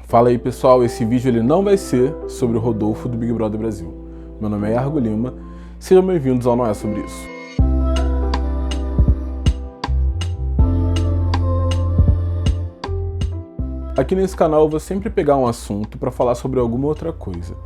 Fala aí pessoal, esse vídeo ele não vai ser sobre o Rodolfo do Big Brother Brasil. Meu nome é Argo Lima, sejam bem-vindos ao Não É Sobre Isso. Aqui nesse canal eu vou sempre pegar um assunto para falar sobre alguma outra coisa.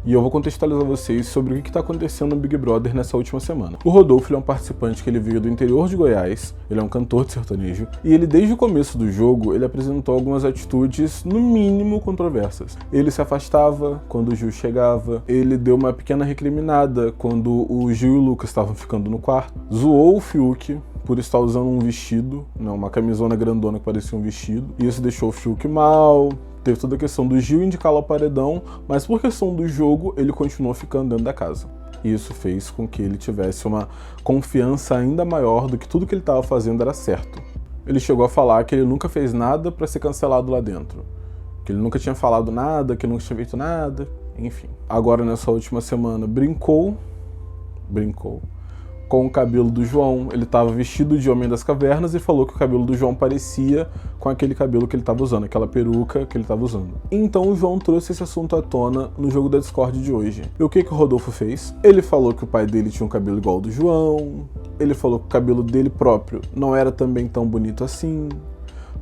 E eu vou contextualizar vocês sobre o que está acontecendo no Big Brother nessa última semana. O Rodolfo ele é um participante que ele veio do interior de Goiás, ele é um cantor de sertanejo, e ele desde o começo do jogo ele apresentou algumas atitudes no mínimo controversas. Ele se afastava quando o Gil chegava, ele deu uma pequena recriminada quando o Gil e o Lucas estavam ficando no quarto, zoou o Fiuk por estar usando um vestido, uma camisona grandona que parecia um vestido, e isso deixou o Fiuk mal. Teve toda a questão do Gil indicá-lo ao paredão, mas por questão do jogo, ele continuou ficando dentro da casa. E isso fez com que ele tivesse uma confiança ainda maior do que tudo que ele estava fazendo era certo. Ele chegou a falar que ele nunca fez nada para ser cancelado lá dentro. Que ele nunca tinha falado nada, que nunca tinha feito nada, enfim. Agora, nessa última semana, brincou com o cabelo do João. Ele estava vestido de Homem das Cavernas e falou que o cabelo do João parecia com aquele cabelo que ele estava usando, aquela peruca que ele estava usando. Então o João trouxe esse assunto à tona no jogo da Discord de hoje. E o que o Rodolfo fez? Ele falou que o pai dele tinha um cabelo igual ao do João, ele falou que o cabelo dele próprio não era também tão bonito assim,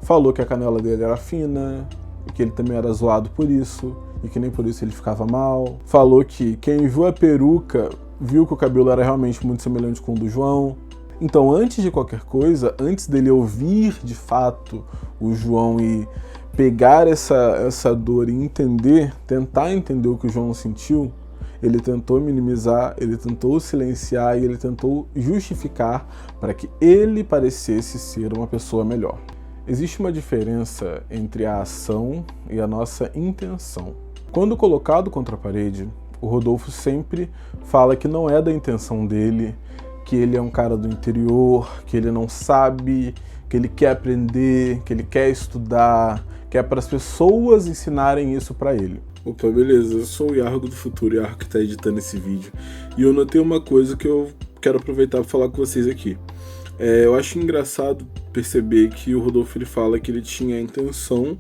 falou que a canela dele era fina, e que ele também era zoado por isso, e que nem por isso ele ficava mal. Falou que quem viu a peruca viu que o cabelo era realmente muito semelhante com o do João. Então, antes de qualquer coisa, antes dele ouvir de fato o João e pegar essa dor e tentar entender o que o João sentiu, ele tentou minimizar, ele tentou silenciar e ele tentou justificar para que ele parecesse ser uma pessoa melhor. Existe uma diferença entre a ação e a nossa intenção. Quando colocado contra a parede, o Rodolfo sempre fala que não é da intenção dele, que ele é um cara do interior, que ele não sabe, que ele quer aprender, que ele quer estudar, que é para as pessoas ensinarem isso para ele. Opa, beleza, eu sou o Yargo do Futuro, Yargo que está editando esse vídeo. E eu notei uma coisa que eu quero aproveitar para falar com vocês aqui. Eu acho engraçado perceber que o Rodolfo ele fala que ele tinha a intenção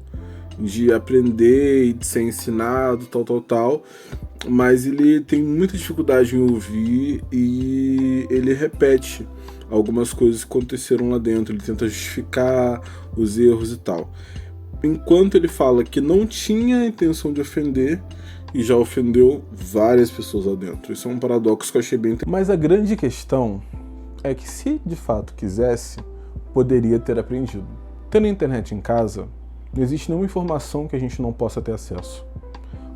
de aprender e de ser ensinado, tal, mas ele tem muita dificuldade em ouvir e ele repete algumas coisas que aconteceram lá dentro, ele tenta justificar os erros e tal. Enquanto ele fala que não tinha a intenção de ofender e já ofendeu várias pessoas lá dentro. Isso é um paradoxo que eu achei bem interessante. Mas a grande questão é que se de fato quisesse, poderia ter aprendido. Tendo a internet em casa, não existe nenhuma informação que a gente não possa ter acesso.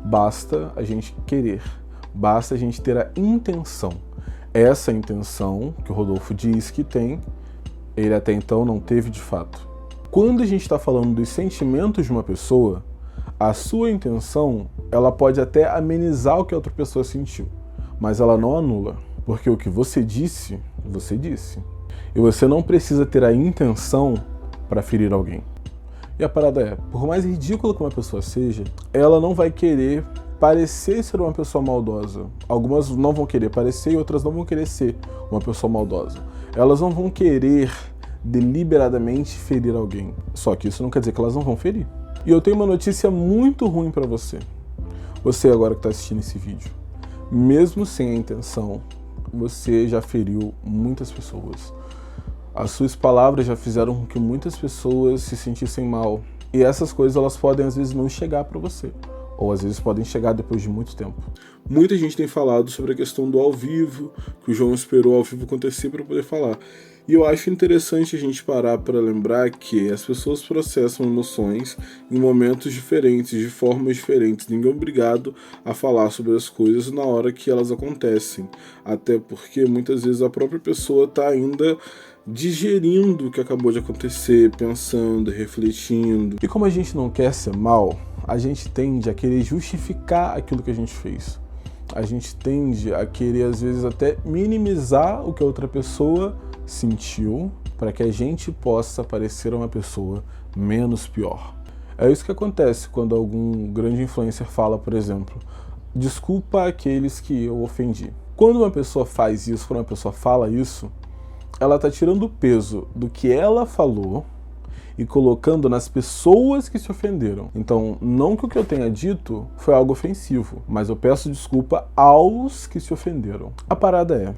Basta a gente querer, basta a gente ter a intenção. Essa intenção que o Rodolfo diz que tem, ele até então não teve de fato. Quando a gente está falando dos sentimentos de uma pessoa, a sua intenção, ela pode até amenizar o que a outra pessoa sentiu, mas ela não anula, porque o que você disse, você disse. E você não precisa ter a intenção para ferir alguém. E a parada é, por mais ridícula que uma pessoa seja, ela não vai querer parecer ser uma pessoa maldosa. Algumas não vão querer parecer e outras não vão querer ser uma pessoa maldosa. Elas não vão querer deliberadamente ferir alguém. Só que isso não quer dizer que elas não vão ferir. E eu tenho uma notícia muito ruim pra você. Você agora que tá assistindo esse vídeo. Mesmo sem a intenção, você já feriu muitas pessoas. As suas palavras já fizeram com que muitas pessoas se sentissem mal. E essas coisas elas podem às vezes não chegar para você. Ou às vezes podem chegar depois de muito tempo. Muita gente tem falado sobre a questão do ao vivo, que o João esperou ao vivo acontecer para poder falar. E eu acho interessante a gente parar para lembrar que as pessoas processam emoções em momentos diferentes, de formas diferentes. Ninguém é obrigado a falar sobre as coisas na hora que elas acontecem. Até porque muitas vezes a própria pessoa está ainda digerindo o que acabou de acontecer, pensando, refletindo. E como a gente não quer ser mal, a gente tende a querer justificar aquilo que a gente fez. A gente tende a querer, às vezes, até minimizar o que a outra pessoa sentiu para que a gente possa parecer uma pessoa menos pior. É isso que acontece quando algum grande influencer fala, por exemplo, desculpa aqueles que eu ofendi. Quando uma pessoa faz isso, quando uma pessoa fala isso, ela está tirando o peso do que ela falou e colocando nas pessoas que se ofenderam. Então, não que o que eu tenha dito foi algo ofensivo, mas eu peço desculpa aos que se ofenderam. A parada é,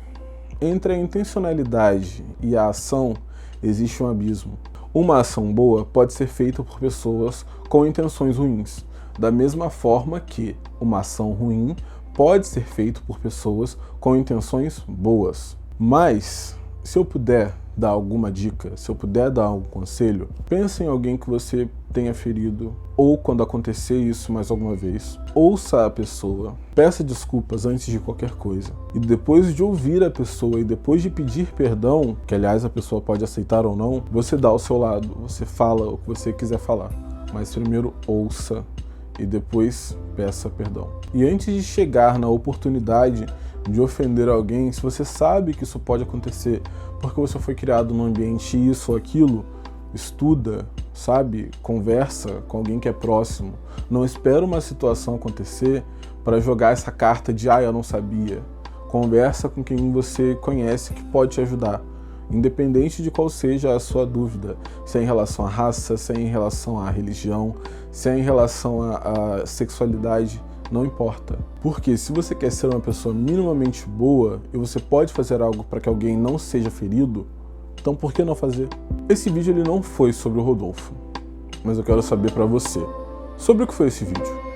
entre a intencionalidade e a ação, existe um abismo. Uma ação boa pode ser feita por pessoas com intenções ruins, da mesma forma que uma ação ruim pode ser feita por pessoas com intenções boas. Mas, se eu puder dar alguma dica, se eu puder dar algum conselho, pense em alguém que você tenha ferido, ou quando acontecer isso mais alguma vez, ouça a pessoa, peça desculpas antes de qualquer coisa. E depois de ouvir a pessoa e depois de pedir perdão, que aliás a pessoa pode aceitar ou não, você dá o seu lado, você fala o que você quiser falar. Mas primeiro ouça e depois peça perdão. E antes de chegar na oportunidade de ofender alguém, se você sabe que isso pode acontecer porque você foi criado num ambiente isso ou aquilo, estuda, sabe? Conversa com alguém que é próximo. Não espera uma situação acontecer para jogar essa carta de eu não sabia. Conversa com quem você conhece que pode te ajudar, independente de qual seja a sua dúvida, se é em relação à raça, se é em relação à religião, se é em relação à sexualidade, não importa. Porque se você quer ser uma pessoa minimamente boa e você pode fazer algo para que alguém não seja ferido, então por que não fazer? Esse vídeo ele não foi sobre o Rodolfo, mas eu quero saber para você, sobre o que foi esse vídeo.